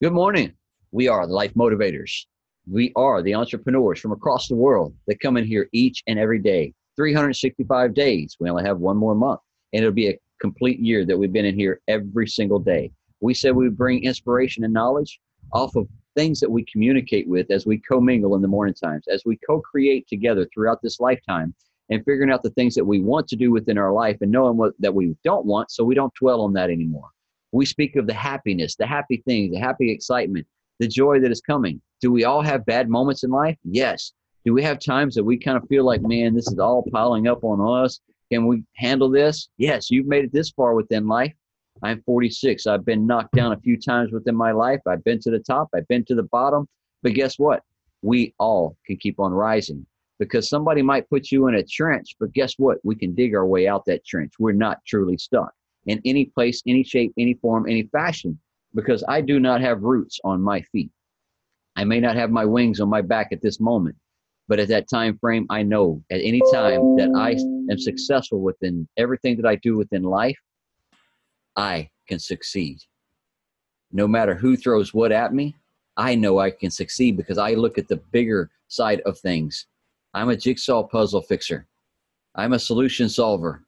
Good morning. We are the life motivators. We are the entrepreneurs from across the world that come in here each and every day, 365 days. We only have one more month, and it'll be a complete year that we've been in here every single day. We said we would bring inspiration and knowledge off of things that we communicate with as we commingle in the morning times, as we co-create together throughout this lifetime, and figuring out the things that we want to do within our life and knowing what that we don't want, so we don't dwell on that anymore. We speak of the happiness, the happy things, the happy excitement, the joy that is coming. Do we all have bad moments in life? Yes. Do we have times that we kind of feel like, man, this is all piling up on us? Can we handle this? Yes, you've made it this far within life. I'm 46. I've been knocked down a few times within my life. I've been to the top, I've been to the bottom. But guess what? We all can keep on rising because somebody might put you in a trench, but guess what? We can dig our way out that trench. We're not truly stuck in any place, any shape, any form, any fashion, because I do not have roots on my feet. I may not have my wings on my back at this moment, but at that time frame, I know at any time that I am successful within everything that I do within life, I can succeed. No matter who throws what at me, I know I can succeed because I look at the bigger side of things. I'm a jigsaw puzzle fixer. I'm a solution solver,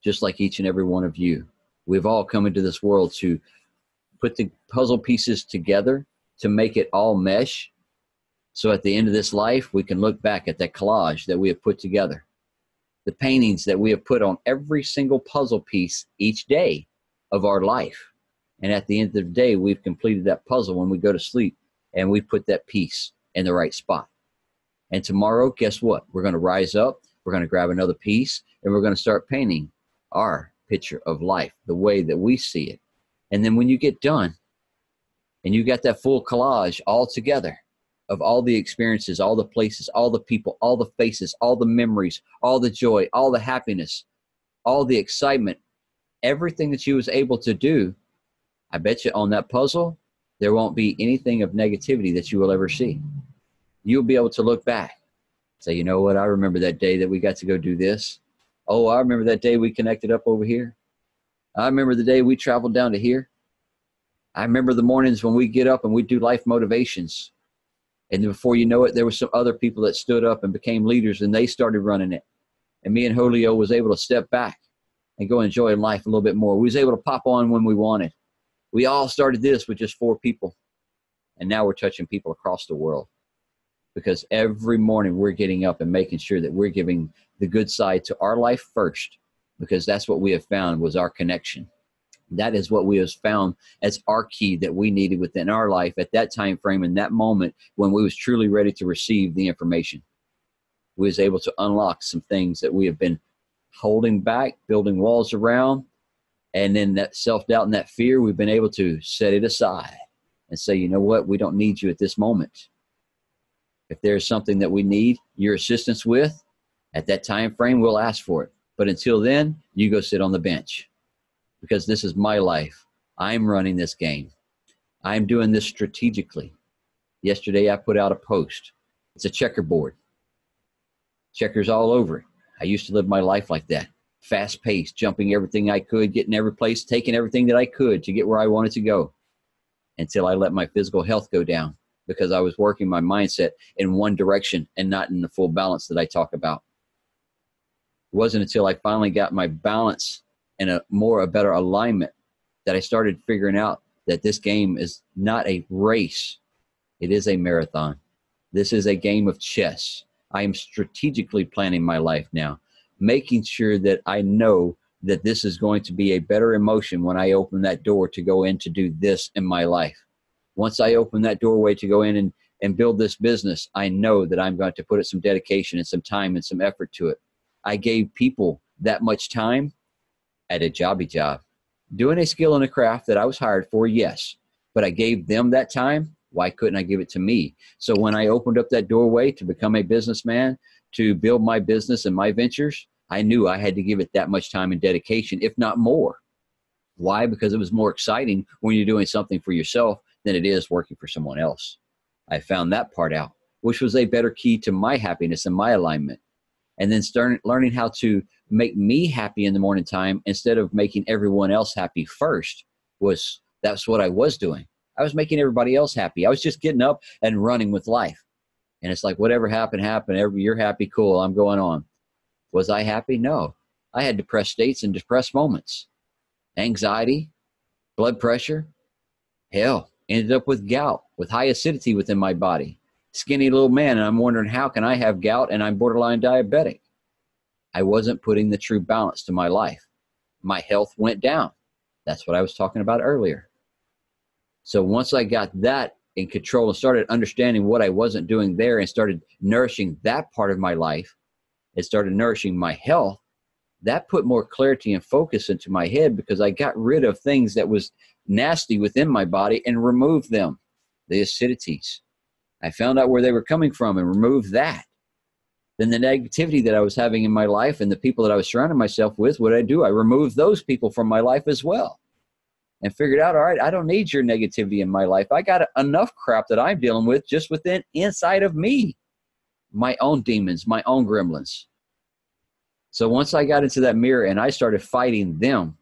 just like each and every one of you. We've all come into this world to put the puzzle pieces together to make it all mesh. So at the end of this life, we can look back at that collage that we have put together, the paintings that we have put on every single puzzle piece each day of our life. And at the end of the day, we've completed that puzzle when we go to sleep and we put that piece in the right spot. And tomorrow, guess what? We're going to rise up. We're going to grab another piece and we're going to start painting our picture of life the way that we see it. And then when you get done and you got that full collage all together of all the experiences, all the places, all the people, all the faces, all the memories, all the joy, all the happiness, all the excitement, everything that you was able to do, I bet you on that puzzle, there won't be anything of negativity that you will ever see. You'll be able to look back, say, you know what, I remember that day that we got to go do this. Oh, I remember that day we connected up over here. I remember the day we traveled down to here. I remember the mornings when we get up and we do life motivations. And before you know it, there were some other people that stood up and became leaders and they started running it. And me and Julio was able to step back and go enjoy life a little bit more. We was able to pop on when we wanted. We all started this with just 4 people. And now we're touching people across the world. Because every morning we're getting up and making sure that we're giving the good side to our life first, because that's what we have found was our connection. That is what we have found as our key that we needed within our life at that time frame, in that moment when we was truly ready to receive the information. We was able to unlock some things that we have been holding back, building walls around, and then that self-doubt and that fear, we've been able to set it aside and say, you know what, we don't need you at this moment. If there's something that we need your assistance with, at that time frame, we'll ask for it. But until then, you go sit on the bench because this is my life. I'm running this game. I'm doing this strategically. Yesterday, I put out a post. It's a checkerboard. Checkers all over it. I used to live my life like that. Fast paced, jumping everything I could, getting every place, taking everything that I could to get where I wanted to go until I let my physical health go down, because I was working my mindset in one direction and not in the full balance that I talk about. It wasn't until I finally got my balance and a better alignment that I started figuring out that this game is not a race. It is a marathon. This is a game of chess. I am strategically planning my life now, making sure that I know that this is going to be a better emotion when I open that door to go in to do this in my life. Once I open that doorway to go in and build this business, I know that I'm going to put some dedication and some time and some effort to it. I gave people that much time at a jobby job, doing a skill and a craft that I was hired for, yes, but I gave them that time. Why couldn't I give it to me? So when I opened up that doorway to become a businessman, to build my business and my ventures, I knew I had to give it that much time and dedication, if not more. Why? Because it was more exciting when you're doing something for yourself than it is working for someone else. I found that part out, which was a better key to my happiness and my alignment. And then learning how to make me happy in the morning time instead of making everyone else happy first, that's what I was doing. I was making everybody else happy. I was just getting up and running with life. And it's like, whatever happened, happened. You're happy, cool, I'm going on. Was I happy? No. I had depressed states and depressed moments. Anxiety, blood pressure, hell, ended up with gout, with high acidity within my body. Skinny little man, and I'm wondering, how can I have gout and I'm borderline diabetic? I wasn't putting the true balance to my life. My health went down. That's what I was talking about earlier. So once I got that in control and started understanding what I wasn't doing there and started nourishing that part of my life, it started nourishing my health, that put more clarity and focus into my head, because I got rid of things that was nasty within my body and removed them, the acidities. I found out where they were coming from and removed that. Then the negativity that I was having in my life and the people that I was surrounding myself with, what did I do? I removed those people from my life as well and figured out, all right, I don't need your negativity in my life. I got enough crap that I'm dealing with just within inside of me, my own demons, my own gremlins. So once I got into that mirror and I started fighting them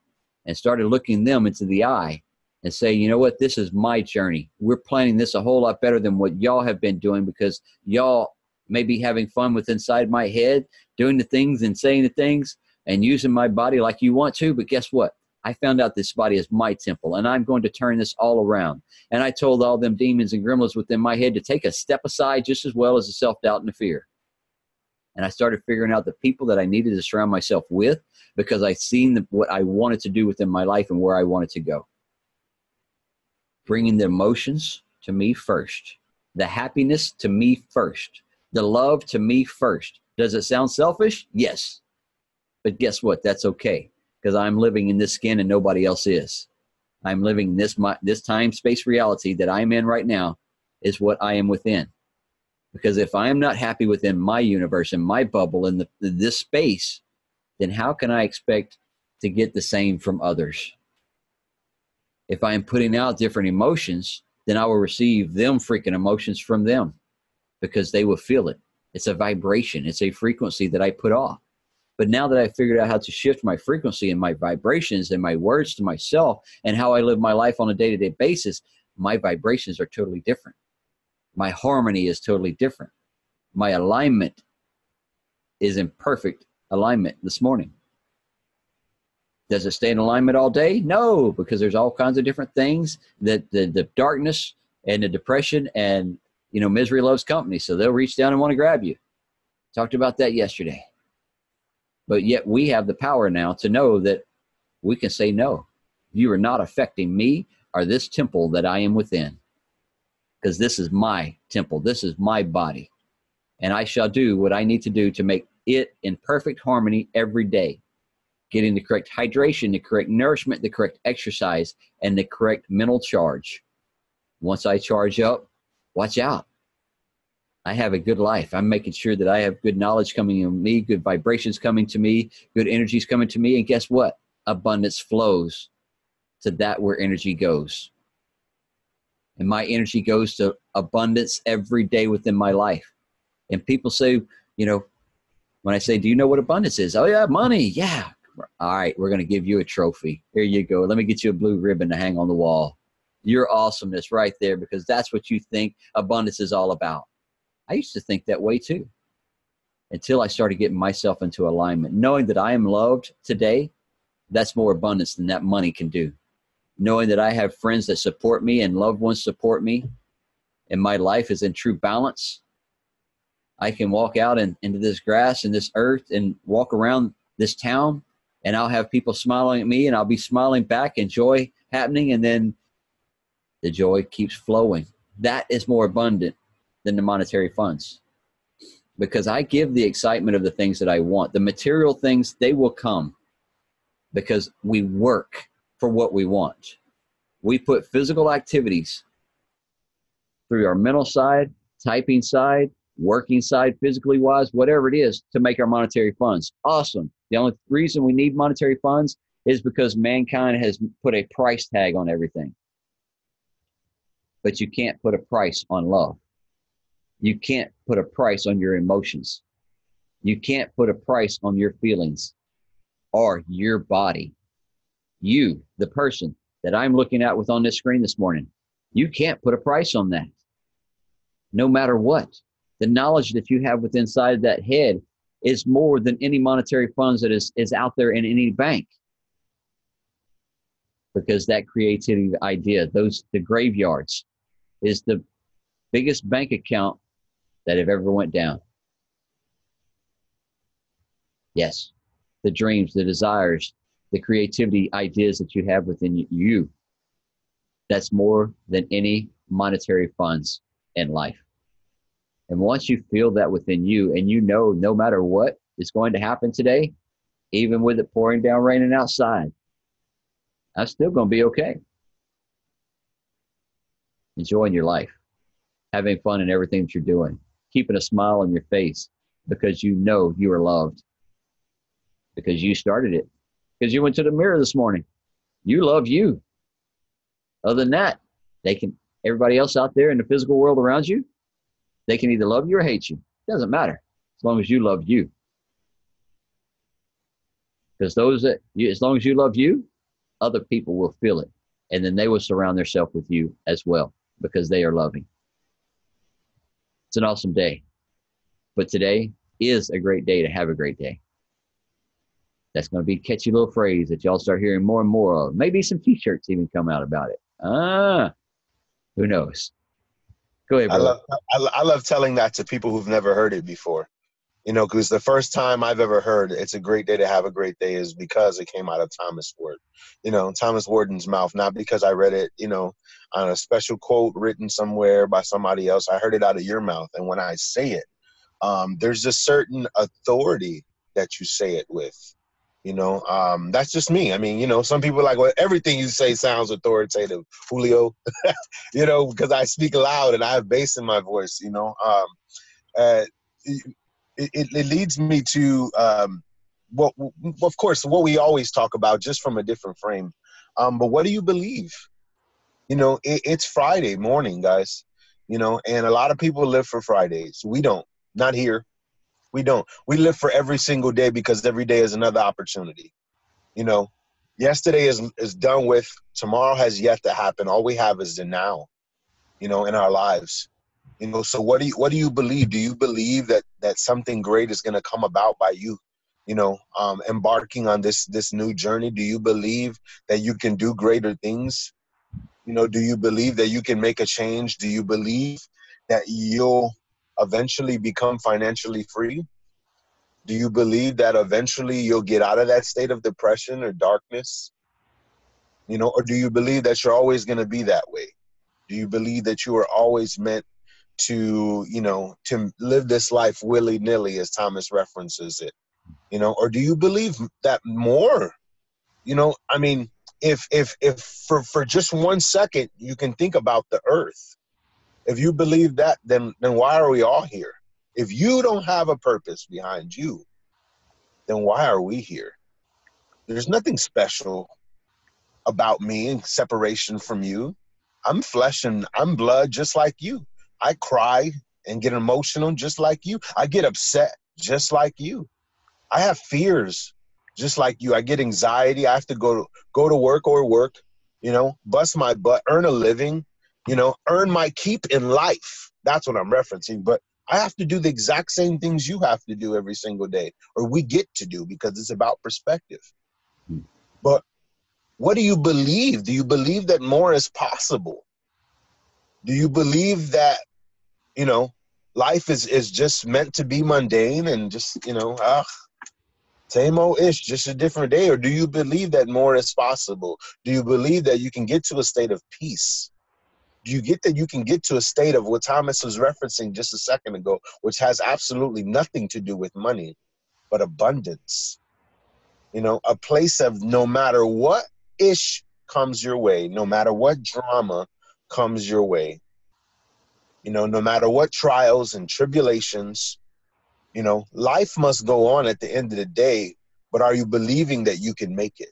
and started looking them into the eye and say, you know what, this is my journey. We're planning this a whole lot better than what y'all have been doing, because y'all may be having fun with inside my head, doing the things and saying the things and using my body like you want to. But guess what? I found out this body is my temple, and I'm going to turn this all around. And I told all them demons and gremlins within my head to take a step aside, just as well as the self-doubt and the fear. And I started figuring out the people that I needed to surround myself with, because I seen what I wanted to do within my life and where I wanted to go. Bringing the emotions to me first, the happiness to me first, the love to me first. Does it sound selfish? Yes. But guess what? That's okay, because I'm living in this skin and nobody else is. I'm living this time, space reality that I'm in right now is what I am within. Because if I am not happy within my universe and my bubble and this space, then how can I expect to get the same from others? If I am putting out different emotions, then I will receive them freaking emotions from them, because they will feel it. It's a vibration. It's a frequency that I put off. But now that I figured out how to shift my frequency and my vibrations and my words to myself and how I live my life on a day-to-day basis, my vibrations are totally different. My harmony is totally different. My alignment is in perfect alignment this morning. Does it stay in alignment all day? No, because there's all kinds of different things that the darkness and the depression and, misery loves company. So they'll reach down and want to grab you. Talked about that yesterday. But yet we have the power now to know that we can say no. You are not affecting me or this temple that I am within. Because this is my temple. This is my body. And I shall do what I need to do to make it in perfect harmony every day. Getting the correct hydration, the correct nourishment, the correct exercise, and the correct mental charge. Once I charge up, watch out. I have a good life. I'm making sure that I have good knowledge coming to me, good vibrations coming to me, good energies coming to me. And guess what? Abundance flows to that where energy goes. And my energy goes to abundance every day within my life. And people say, when I say, do you know what abundance is? Oh, yeah, money. Yeah. All right, we're going to give you a trophy. Here you go. Let me get you a blue ribbon to hang on the wall. Your awesomeness right there, because that's what you think abundance is all about. I used to think that way too, until I started getting myself into alignment. Knowing that I am loved today, that's more abundance than that money can do. Knowing that I have friends that support me and loved ones support me, and my life is in true balance. I can walk out into this grass and this earth and walk around this town, and I'll have people smiling at me, and I'll be smiling back, and joy happening, and then the joy keeps flowing. That is more abundant than the monetary funds, because I give the excitement of the things that I want. The material things, they will come because we work for what we want. We put physical activities through our mental side, typing side, working side, physically wise, whatever it is, to make our monetary funds. Awesome. The only reason we need monetary funds is because mankind has put a price tag on everything. But you can't put a price on love. You can't put a price on your emotions. You can't put a price on your feelings or your body. You, the person that I'm looking at with on this screen this morning, You can't put a price on that, no matter what. The knowledge that you have within inside that head is more than any monetary funds that is out there in any bank. Because that creativity idea, the graveyards, is the biggest bank account that have ever went down. Yes, the dreams, the desires, the creativity ideas that you have within you, that's more than any monetary funds in life. And once you feel that within you, and you know no matter what is going to happen today, even with it pouring down, raining outside, I'm still going to be okay. Enjoying your life, having fun in everything that you're doing, keeping a smile on your face because you know you are loved, because you started it, because you went to the mirror this morning. You love you. Other than that, everybody else out there in the physical world around you, they can either love you or hate you. It doesn't matter as long as you love you. Because as long as you love you, other people will feel it. And then they will surround themselves with you as well because they are loving. It's an awesome day. But today is a great day to have a great day. That's going to be a catchy little phrase that y'all start hearing more and more of. Maybe some t-shirts even come out about it. Who knows? Go ahead, brother. I love telling that to people who've never heard it before. Because the first time I've ever heard it's a great day to have a great day is because it came out of Thomas Ward, Thomas Warden's mouth, not because I read it, on a special quote written somewhere by somebody else. I heard it out of your mouth. And when I say it, there's a certain authority that you say it with, that's just me. I mean, some people are like, well, everything you say sounds authoritative, Julio, because I speak loud and I have bass in my voice, It leads me to, of course, what we always talk about, just from a different frame. But what do you believe? It's Friday morning, guys, and a lot of people live for Fridays. We don't. Not here. We don't. We live for every single day because every day is another opportunity. Yesterday is done with. Tomorrow has yet to happen. All we have is the now, in our lives. So what do you believe? Do you believe that something great is going to come about by you, embarking on this new journey? Do you believe that you can do greater things? Do you believe that you can make a change? Do you believe that you'll eventually become financially free? Do you believe that eventually you'll get out of that state of depression or darkness? Or do you believe that you're always going to be that way? Do you believe that you are always meant to live this life willy-nilly, as Thomas references it, or do you believe that more, I mean, if for just 1 second you can think about the earth, if you believe that, then why are we all here? If you don't have a purpose behind you, then why are we here? There's nothing special about me in separation from you. I'm flesh and I'm blood just like you. I cry and get emotional just like you. I get upset just like you. I have fears just like you. I get anxiety. I have to go to work, bust my butt, earn a living, earn my keep in life. That's what I'm referencing. But I have to do the exact same things you have to do every single day, or we get to do, because it's about perspective. But what do you believe? Do you believe that more is possible? Do you believe that, life is just meant to be mundane and just, same old ish, just a different day? Or do you believe that more is possible? Do you believe that you can get to a state of peace? Do you get that you can get to a state of what Thomas was referencing just a second ago, which has absolutely nothing to do with money, but abundance? A place of no matter what ish comes your way, no matter what drama comes your way, no matter what trials and tribulations, life must go on at the end of the day. But are you believing that you can make it?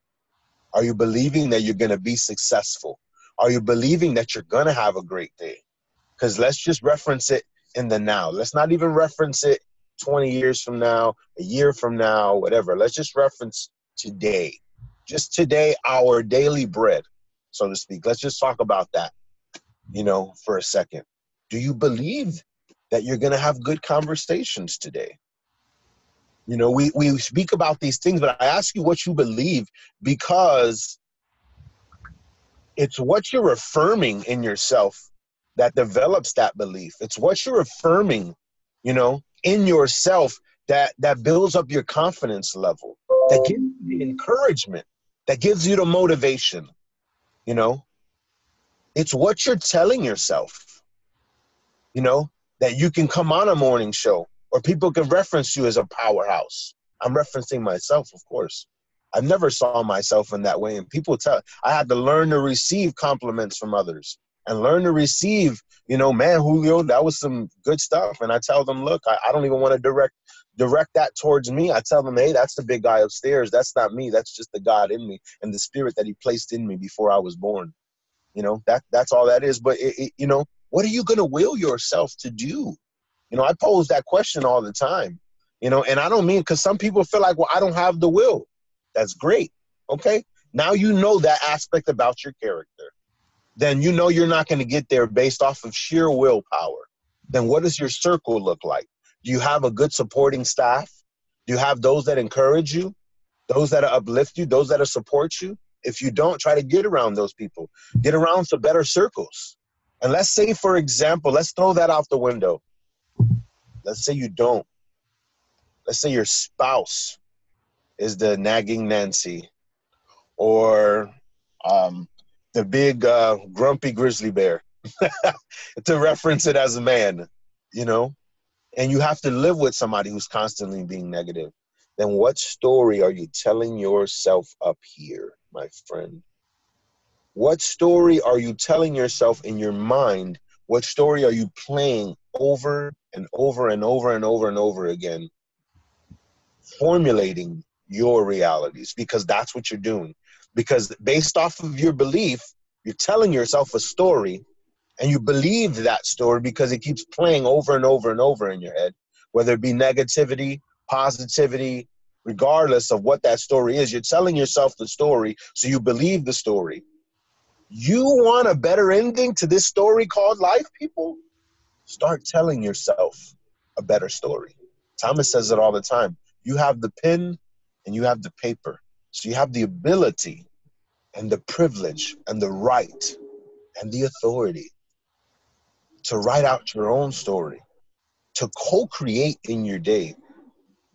Are you believing that you're going to be successful? Are you believing that you're going to have a great day? Because let's just reference it in the now. Let's not even reference it 20 years from now, a year from now, whatever. Let's just reference today. Just today, our daily bread, so to speak. Let's just talk about that. for a second. Do you believe that you're going to have good conversations today? We speak about these things, but I ask you what you believe, because it's what you're affirming in yourself that develops that belief. It's what you're affirming, in yourself that builds up your confidence level, that gives you the encouragement, that gives you the motivation. It's what you're telling yourself, that you can come on a morning show or people can reference you as a powerhouse. I'm referencing myself, of course. I never saw myself in that way. And I had to learn to receive compliments from others and learn to receive, man, Julio, that was some good stuff. And I tell them, look, I don't even want to direct that towards me. I tell them, hey, that's the big guy upstairs. That's not me. That's just the God in me and the spirit that he placed in me before I was born. That's all that is. But, what are you going to will yourself to do? I pose that question all the time, and I don't mean, because some people feel like, well, I don't have the will. That's great. Okay. Now you know that aspect about your character. Then you're not going to get there based off of sheer willpower. Then what does your circle look like? Do you have a good supporting staff? Do you have those that encourage you? Those that uplift you? Those that support you? If you don't, try to get around those people. Get around some better circles. And let's say, for example, let's throw that out the window. Let's say you don't. Let's say your spouse is the nagging Nancy, or the big grumpy grizzly bear, to reference it as a man, and you have to live with somebody who's constantly being negative. Then what story are you telling yourself up here, my friend? What story are you telling yourself in your mind? What story are you playing over and over and over and over and over again? Formulating your realities, because that's what you're doing. Because based off of your belief, you're telling yourself a story, and you believe that story because it keeps playing over and over and over in your head, whether it be negativity, positivity, regardless of what that story is. You're telling yourself the story, so you believe the story. You want a better ending to this story called life, people? Start telling yourself a better story. Thomas says it all the time. You have the pen and you have the paper. So you have the ability and the privilege and the right and the authority to write out your own story, to co-create in your day,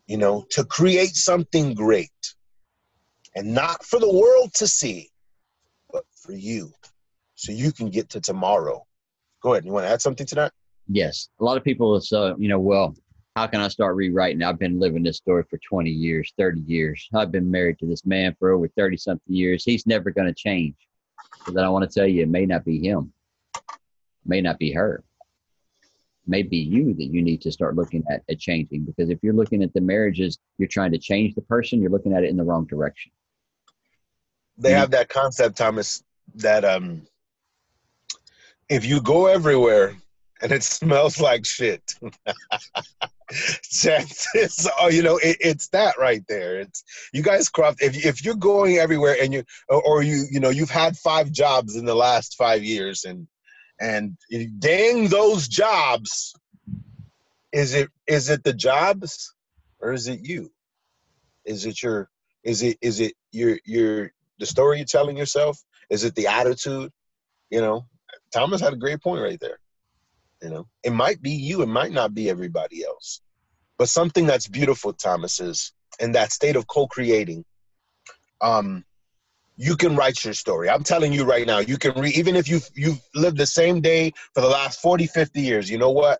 to create something great. And not for the world to see, but for you, so you can get to tomorrow. Go ahead. You want to add something to that? Yes. A lot of people say, well, how can I start rewriting? I've been living this story for 20 years, 30 years. I've been married to this man for over 30 something years. He's never going to change. But then I want to tell you, it may not be him. It may not be her. It may be you that you need to start looking at changing. Because if you're looking at the marriages, you're trying to change the person, you're looking at it in the wrong direction. They have that concept, Thomas, that if you go everywhere and it smells like shit, it's that right there. It's, you guys craft. If you're going everywhere and you've had 5 jobs in the last 5 years, and dang those jobs, is it the jobs, or is it you? Is it the story you're telling yourself? Is it the attitude? Thomas had a great point right there. It might be you, it might not be everybody else. But something that's beautiful, Thomas, is in that state of co-creating, you can write your story. I'm telling you right now, you can even if you've lived the same day for the last 40, 50 years, you know what?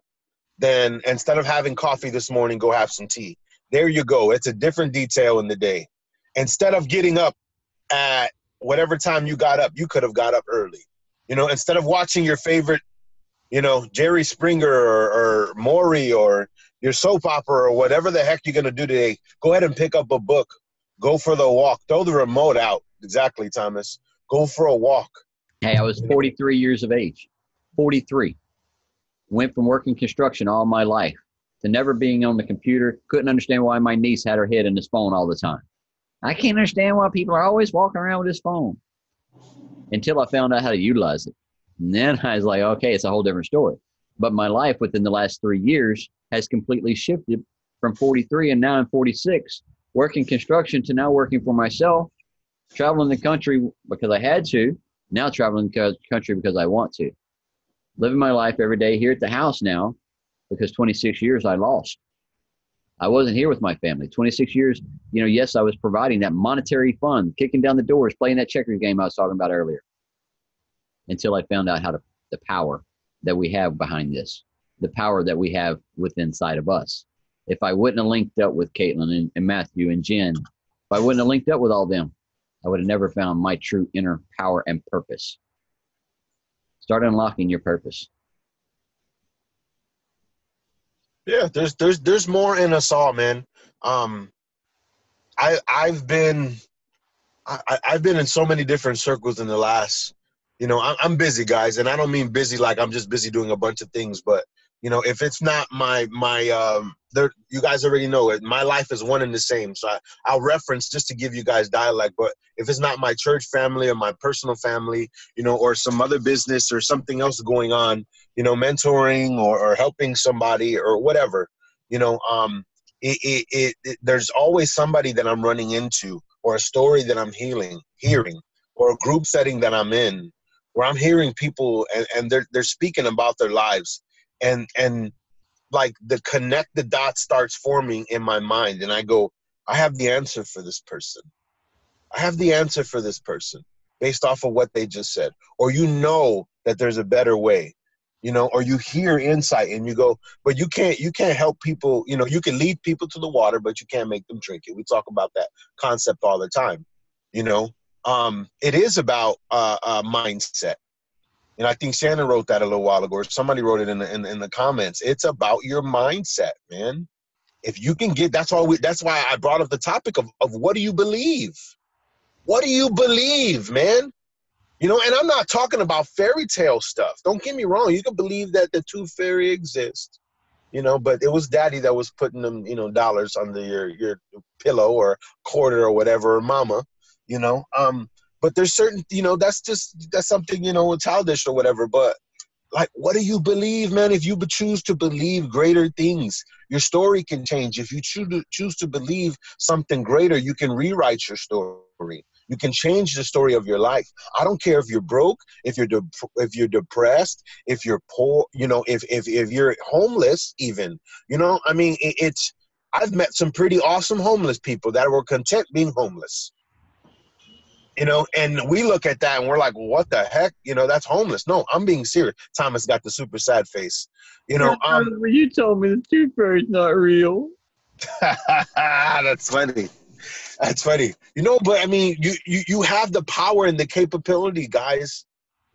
Then instead of having coffee this morning, go have some tea. There you go. It's a different detail in the day. Instead of getting up at whatever time you got up, you could have got up early. Instead of watching your favorite, Jerry Springer or Maury or your soap opera or whatever the heck you're going to do today, go ahead and pick up a book. Go for the walk. Throw the remote out. Exactly, Thomas. Go for a walk. Hey, I was 43 years of age. 43. Went from working construction all my life to never being on the computer. Couldn't understand why my niece had her head in this phone all the time. I can't understand why people are always walking around with this phone, until I found out how to utilize it. And then I was like, okay, it's a whole different story. But my life within the last 3 years has completely shifted from 43 and now I'm 46, working construction to now working for myself, traveling the country because I had to, now traveling the country because I want to. Living my life every day here at the house now because 26 years I lost. I wasn't here with my family. 26 years, yes, I was providing that monetary fund, kicking down the doors, playing that checkers game I was talking about earlier, until I found out the power that we have behind this, the power that we have within inside of us. If I wouldn't have linked up with Caitlin and Matthew and Jen, if I wouldn't have linked up with all them, I would have never found my true inner power and purpose. Start unlocking your purpose. Yeah, there's more in us all, man. I've been in so many different circles in the last, I'm busy, guys, and I don't mean busy like I'm just busy doing a bunch of things, but if it's not there, you guys already know it. My life is one and the same. So I'll reference just to give you guys dialect, but if it's not my church family or my personal family, or some other business or something else going on, mentoring or helping somebody or whatever, there's always somebody that I'm running into or a story that I'm hearing, or a group setting that I'm in where I'm hearing people and they're speaking about their lives and like the dots starts forming in my mind. And I go, I have the answer for this person. I have the answer for this person based off of what they just said. Or that there's a better way, or you hear insight and you go, but you can't help people, you can lead people to the water, but you can't make them drink it. We talk about that concept all the time. It is about mindset. And I think Shannon wrote that a little while ago, or somebody wrote it in the comments. It's about your mindset, man. If you can that's why I brought up the topic of what do you believe? What do you believe, man? And I'm not talking about fairy tale stuff. Don't get me wrong. You can believe that the tooth fairy exists, but it was daddy that was putting them, dollars under your pillow or quarter or whatever, or mama, but there's certain, that's something, childish or whatever. But like, what do you believe, man? If you choose to believe greater things, your story can change. If you choose to believe something greater, you can rewrite your story. You can change the story of your life. I don't care if you're broke, if you're depressed, if you're poor, if you're homeless, even. I mean, I've met some pretty awesome homeless people that were content being homeless. And we look at that and we're like, well, what the heck? That's homeless. No, I'm being serious. Thomas got the super sad face. You told me the tooth fairy's not real. That's funny. That's funny. But I mean, you have the power and the capability, guys.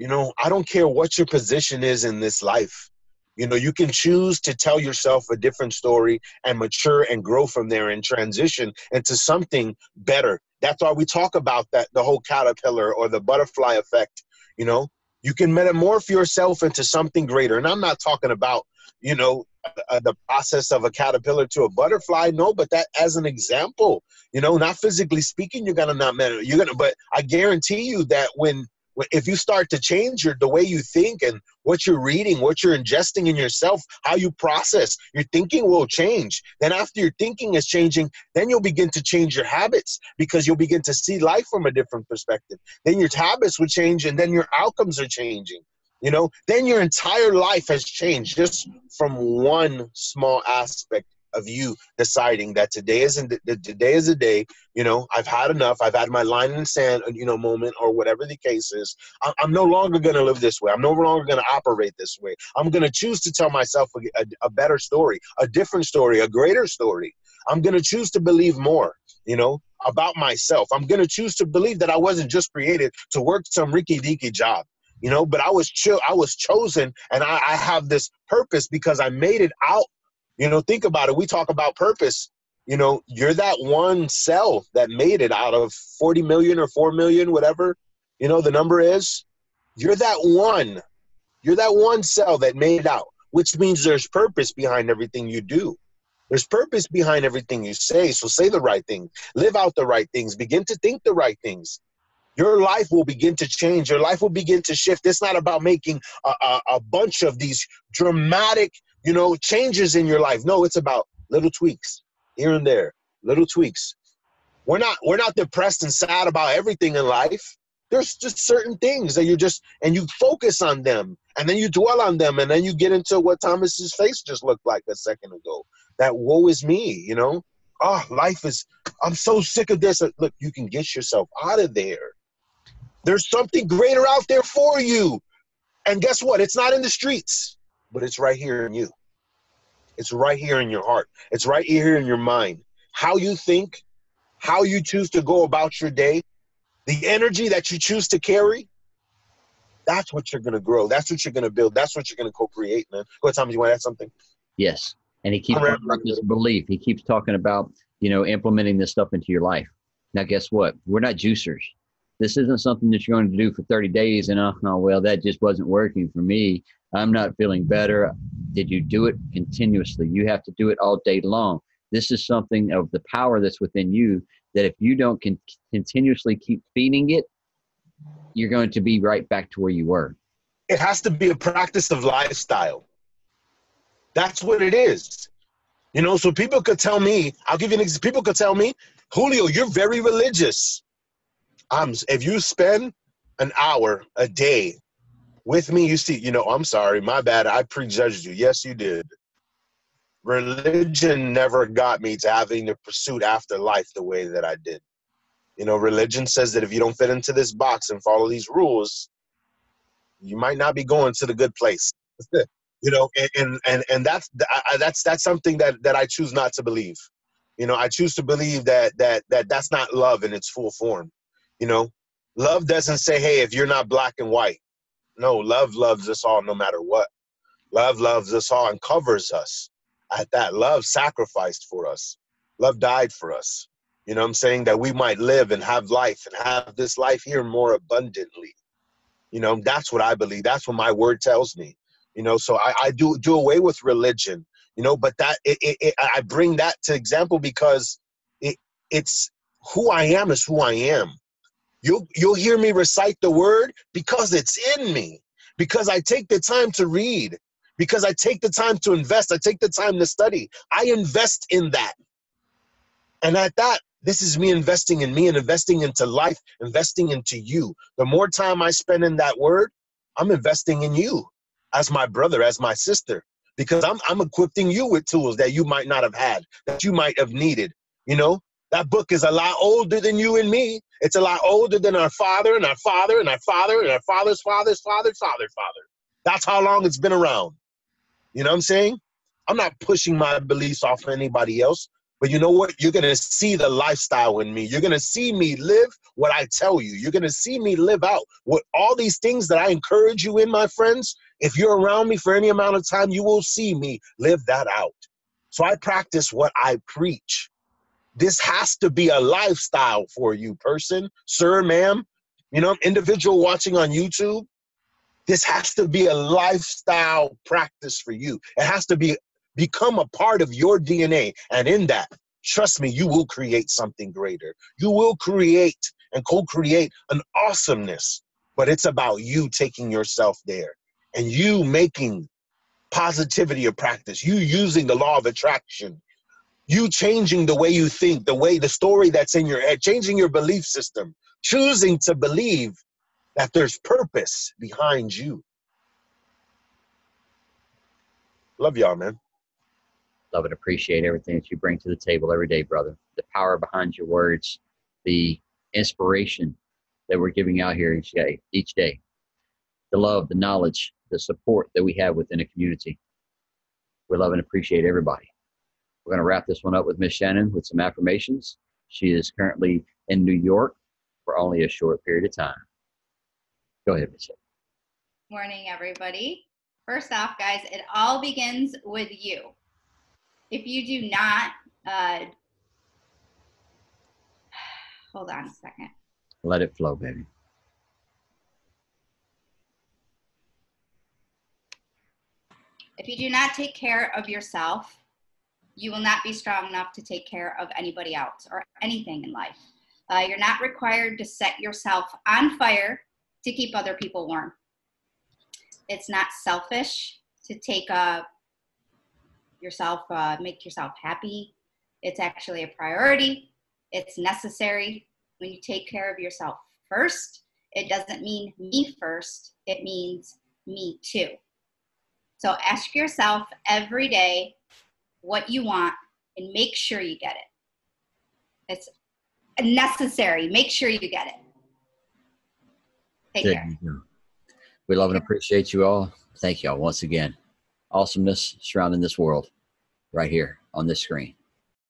I don't care what your position is in this life. You can choose to tell yourself a different story and mature and grow from there and transition into something better. That's why we talk about that, the whole caterpillar or the butterfly effect. You can metamorph yourself into something greater. And I'm not talking about, the process of a caterpillar to a butterfly. No, but that as an example, not physically speaking, you're going to not matter. But I guarantee you that if you start to change the way you think and what you're reading, what you're ingesting in yourself, how you process, your thinking will change. Then after your thinking is changing, then you'll begin to change your habits because you'll begin to see life from a different perspective. Then your habits will change and then your outcomes are changing. Then your entire life has changed just from one small aspect of you deciding that today is a day, I've had enough. I've had my line in the sand, moment or whatever the case is. I'm no longer going to live this way. I'm no longer going to operate this way. I'm going to choose to tell myself a better story, a different story, a greater story. I'm going to choose to believe more, about myself. I'm going to choose to believe that I wasn't just created to work some ricky-deaky job. But I was chosen, and I have this purpose because I made it out. Think about it. We talk about purpose. You're that one cell that made it out of 40 million or 4 million, whatever, the number is. You're that one. You're that one cell that made it out, which means there's purpose behind everything you do. There's purpose behind everything you say. So say the right thing. Live out the right things. Begin to think the right things. Your life will begin to change. Your life will begin to shift. It's not about making a bunch of these dramatic, changes in your life. No, it's about little tweaks here and there, little tweaks. We're not depressed and sad about everything in life. There's just certain things that and you focus on them, and then you dwell on them, and then you get into what Thomas's face just looked like a second ago. That woe is me, Oh, I'm so sick of this. Look, you can get yourself out of there. There's something greater out there for you. And guess what? It's not in the streets, but it's right here in you. It's right here in your heart. It's right here in your mind. How you think, how you choose to go about your day, the energy that you choose to carry, that's what you're going to grow. That's what you're going to build. That's what you're going to co-create, man. Go ahead, Thomas, you want to add something? Yes. And he keeps talking about this belief. He keeps talking about, implementing this stuff into your life. Now, guess what? We're not juicers. This isn't something that you're going to do for 30 days and, well, that just wasn't working for me. I'm not feeling better. Did you do it continuously? You have to do it all day long. This is something of the power that's within you that if you don't continuously keep feeding it, you're going to be right back to where you were. It has to be a practice of lifestyle. That's what it is. So people could tell me, I'll give you an example. People could tell me, Julio, you're very religious. If you spend an hour a day with me, you see, I'm sorry, my bad. I prejudged you. Yes, you did. Religion never got me to having the pursuit after life the way that I did. Religion says that if you don't fit into this box and follow these rules, you might not be going to the good place. And that's something that I choose not to believe. I choose to believe that's not love in its full form. Love doesn't say, hey, if you're not black and white. No, love loves us all no matter what. Love loves us all and covers us. At that, love sacrificed for us. Love died for us. You know what I'm saying? That we might live and have life and have this life here more abundantly. That's what I believe. That's what my word tells me. So I do away with religion, but that I bring that to example because it's who I am is who I am. You'll hear me recite the word because it's in me, because I take the time to read, because I take the time to invest. I take the time to study. I invest in that. And at that, this is me investing in me and investing into life, investing into you. The more time I spend in that word, I'm investing in you as my brother, as my sister, because I'm equipping you with tools that you might not have had, that you might have needed. That book is a lot older than you and me. It's a lot older than our father and our father and our father and our father's father's father's father's father. That's how long it's been around. You know what I'm saying? I'm not pushing my beliefs off anybody else. But you know what? You're going to see the lifestyle in me. You're going to see me live what I tell you. You're going to see me live out what all these things that I encourage you in, my friends. If you're around me for any amount of time, you will see me live that out. So I practice what I preach. This has to be a lifestyle for you, person, sir, ma'am, individual watching on YouTube. This has to be a lifestyle practice for you. It has to become a part of your DNA. And in that, trust me, you will create something greater. You will create and co-create an awesomeness. But it's about you taking yourself there and you making positivity a practice. You using the law of attraction. You changing the way you think, the story that's in your head, changing your belief system, choosing to believe that there's purpose behind you. Love y'all, man. Love and appreciate everything that you bring to the table every day, brother. The power behind your words, the inspiration that we're giving out here each day, the love, the knowledge, the support that we have within a community. We love and appreciate everybody. We're going to wrap this one up with Miss Shannon with some affirmations. She is currently in New York for only a short period of time. Go ahead, Miss Shannon. Morning, everybody. First off, guys, it all begins with you. If you do not, hold on a second. Let it flow, baby. If you do not take care of yourself, you will not be strong enough to take care of anybody else or anything in life. You're not required to set yourself on fire to keep other people warm. It's not selfish to take make yourself happy. It's actually a priority. It's necessary. When you take care of yourself first, it doesn't mean me first. It means me too. So ask yourself every day what you want and make sure you get it. It's necessary. Make sure you get it. Take care. We love and appreciate you all. Thank you all once again. Awesomeness surrounding this world right here on this screen.